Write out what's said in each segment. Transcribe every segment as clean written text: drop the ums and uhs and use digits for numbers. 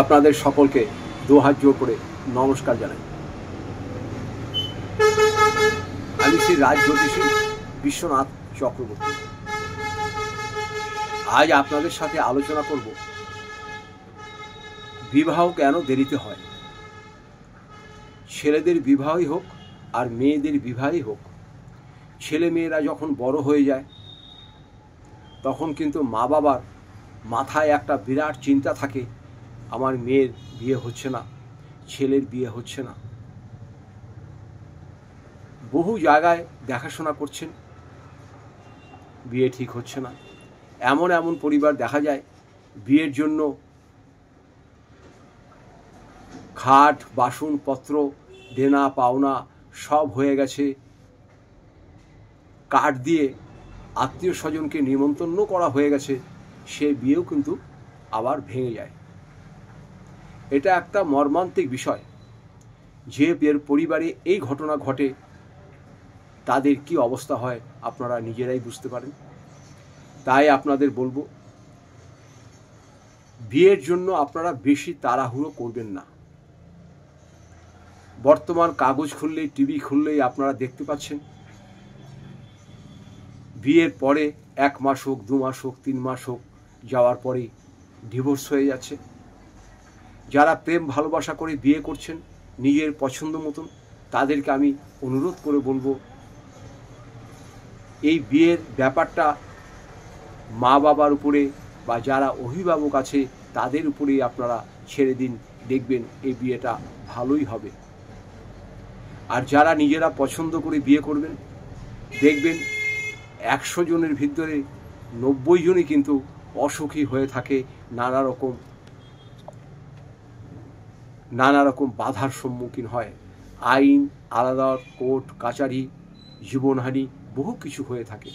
আপনাদের সকলকে দুহাত জোর করে নমস্কার জানাই। আমি শ্রী রাজ জ্যোতিষী বিশ্বনাথ চক্রবর্তী। আজ আপনাদের সাথে আলোচনা করব বিবাহ কেন দেরিতে হয়। ছেলেদের বিবাহই হোক আর মেয়েদের বিবাহই হোক, ছেলে মেয়েরা যখন বড় হয়ে যায় তখন কিন্তু মা বাবার মাথায় একটা বিরাট চিন্তা থাকে, আমার মেয়ের বিয়ে হচ্ছে না, ছেলের বিয়ে হচ্ছে না। বহু জায়গায় দেখাশোনা করছেন, বিয়ে ঠিক হচ্ছে না। এমন এমন পরিবার দেখা যায় বিয়ের জন্য খাট বাসনপত্র দেনা পাওনা সব হয়ে গেছে, কার্ড দিয়ে আত্মীয় স্বজনকে নিমন্ত্রণ করা হয়ে গেছে, সে বিয়েও কিন্তু আবার ভেঙে যায়। এটা একটা মর্মান্তিক বিষয়। যে বিয়ের পরিবারে এই ঘটনা ঘটে তাদের কি অবস্থা হয় আপনারা নিজেরাই বুঝতে পারেন। তাই আপনাদের বলবো, বিয়ের জন্য আপনারা বেশি তাড়াহুড়ো করবেন না। বর্তমান কাগজ খুললেই, টিভি খুললেই আপনারা দেখতে পাচ্ছেন বিয়ের পরে 1 মাস হোক, 2 মাস হোক, 3 মাস হোক যাওয়ার পরেই ডিভোর্স হয়ে যাচ্ছে। যারা প্রেম ভালোবাসা করে বিয়ে করছেন নিজের পছন্দ মতন, তাদেরকে আমি অনুরোধ করে বলবো, এই বিয়ের ব্যাপারটা মা বাবার উপরে বা যারা অভিভাবক আছে তাদের উপরেই আপনারা ছেড়ে দিন, দেখবেন এই বিয়েটা ভালোই হবে। আর যারা নিজেরা পছন্দ করে বিয়ে করবেন, দেখবেন 100 জনের ভিতরে 90 জনই কিন্তু অসুখী হয়ে থাকে, নানা রকম বাধার সম্মুখীন হয়। আইন, আদালত, কোর্ট কাচারি, জীবনহানি বহু কিছু হয়ে থাকে।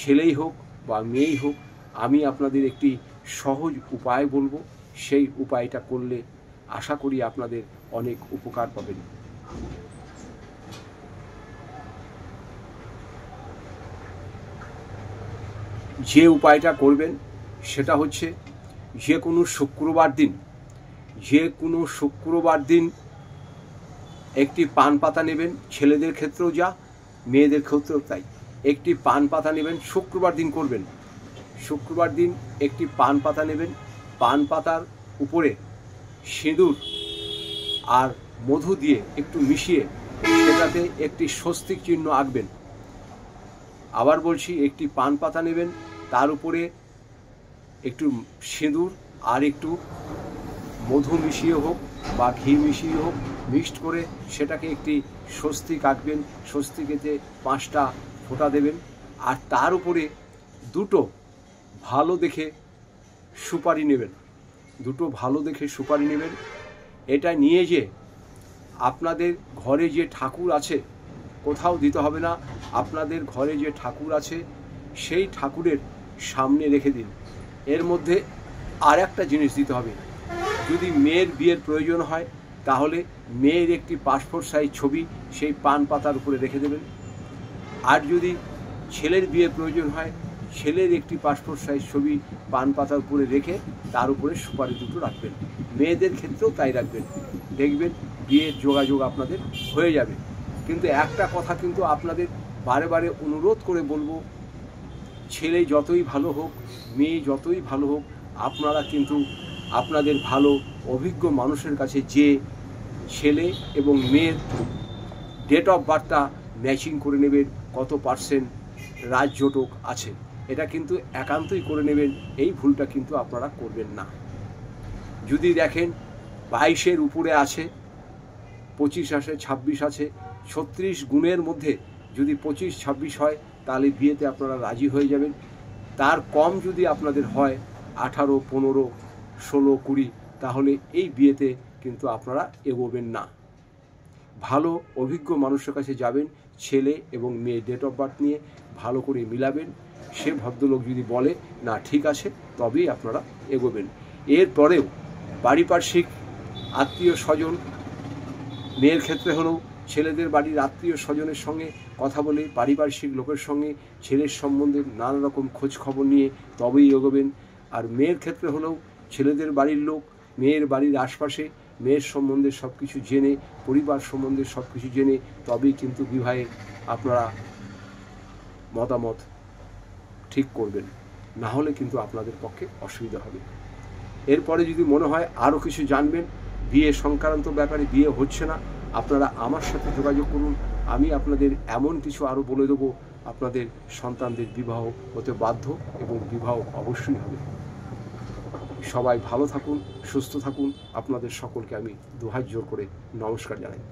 ছেলেই হোক বা মেয়েই হোক, আমি আপনাদের একটি সহজ উপায় বলবো, সেই উপায়টা করলে আশা করি আপনাদের অনেক উপকার পাবেন। যে উপায়টা করবেন সেটা হচ্ছে, যে কোনো শুক্রবার দিন একটি পান পাতা নেবেন। ছেলেদের ক্ষেত্রেও যা, মেয়েদের ক্ষেত্রেও তাই। একটি পান পাতা নেবেন, শুক্রবার দিন করবেন। শুক্রবার দিন একটি পান পাতা নেবেন, পান পাতার উপরে সিঁদুর আর মধু দিয়ে একটু মিশিয়ে সেটাতে একটি স্বস্তিক চিহ্ন আঁকবেন। আবার বলছি, একটি পান পাতা নেবেন, তার উপরে একটু সিঁদুর আর একটু মধু মিশিয়ে হোক বা ঘি মিশিয়ে হোক, মিক্সড করে সেটাকে একটি স্বস্তিক আঁকবেন। স্বস্তিকেতে 5টা ফোঁটা দেবেন। আর তার উপরে 2টো ভালো দেখে সুপারি নেবেন। 2টো ভালো দেখে সুপারি নেবেন। এটা নিয়ে যে আপনাদের ঘরে যে ঠাকুর আছে, কোথাও দিতে হবে না, আপনাদের ঘরে যে ঠাকুর আছে সেই ঠাকুরের সামনে রেখে দিন। এর মধ্যে আর একটা জিনিস দিতে হবে, যদি মেয়ের বিয়ের প্রয়োজন হয় তাহলে মেয়ের একটি পাসপোর্ট সাইজ ছবি সেই পান পাতার উপরে রেখে দেবেন। আর যদি ছেলের বিয়ের প্রয়োজন হয়, ছেলের একটি পাসপোর্ট সাইজ ছবি পান পাতার উপরে রেখে তার উপরে সুপারি 2টো রাখবেন। মেয়েদের ক্ষেত্রেও তাই রাখবেন, দেখবেন বিয়ের যোগাযোগ আপনাদের হয়ে যাবে। কিন্তু একটা কথা কিন্তু আপনাদের বারে বারে অনুরোধ করে বলবো, ছেলে যতই ভালো হোক, মেয়ে যতই ভালো হোক, আপনারা কিন্তু আপনাদের ভালো অভিজ্ঞ মানুষের কাছে যে ছেলে এবং মেয়ের ডেট অফ বার্থটা ম্যাচিং করে নেবেন, কত % রাজযোটক আছে, এটা কিন্তু একান্তই করে নেবেন। এই ভুলটা কিন্তু আপনারা করবেন না। যদি দেখেন 22-এর উপরে আছে, 25 আছে, 26 আছে, 36 গুণের মধ্যে যদি 25-26 হয় তাহলে বিয়েতে আপনারা রাজি হয়ে যাবেন। তার কম যদি আপনাদের হয় 18, 15, 16, 20, তাহলে এই বিয়েতে কিন্তু আপনারা এগোবেন না। ভালো অভিজ্ঞ মানুষের কাছে যাবেন, ছেলে এবং মেয়ে ডেট অফ বার্থ নিয়ে ভালো করে মিলাবেন। সে ভদ্রলোক যদি বলে না ঠিক আছে, তবেই আপনারা এগোবেন। এরপরেও পারিপার্শ্বিক আত্মীয় স্বজন, মেয়ের ক্ষেত্রে হলেও ছেলেদের বাড়ির আত্মীয় স্বজনের সঙ্গে কথা বলে, পারিপার্শ্বিক লোকের সঙ্গে ছেলের সম্বন্ধে নানা রকম খোঁজ খবর নিয়ে তবেই এগোবেন। আর মেয়ের ক্ষেত্রে হলেও ছেলেদের বাড়ির লোক মেয়ের বাড়ির আশপাশে মেয়ের সম্বন্ধে সব কিছু জেনে, পরিবার সম্বন্ধে সব কিছু জেনে তবেই কিন্তু বিবাহে আপনারা মতামত ঠিক করবেন, না হলে কিন্তু আপনাদের পক্ষে অসুবিধা হবে। এরপরে যদি মনে হয় আরও কিছু জানবেন বিয়ে সংক্রান্ত ব্যাপারে, বিয়ে হচ্ছে না, আপনারা আমার সাথে যোগাযোগ করুন। আমি আপনাদের এমন কিছু আরও বলে দেবো, আপনাদের সন্তানদের বিবাহ হতে বাধ্য এবং বিবাহ অবশ্যই হবে। সবাই ভালো থাকুন, সুস্থ থাকুন। আপনাদের সকলকে আমি দুহাত জোর করে নমস্কার জানাই।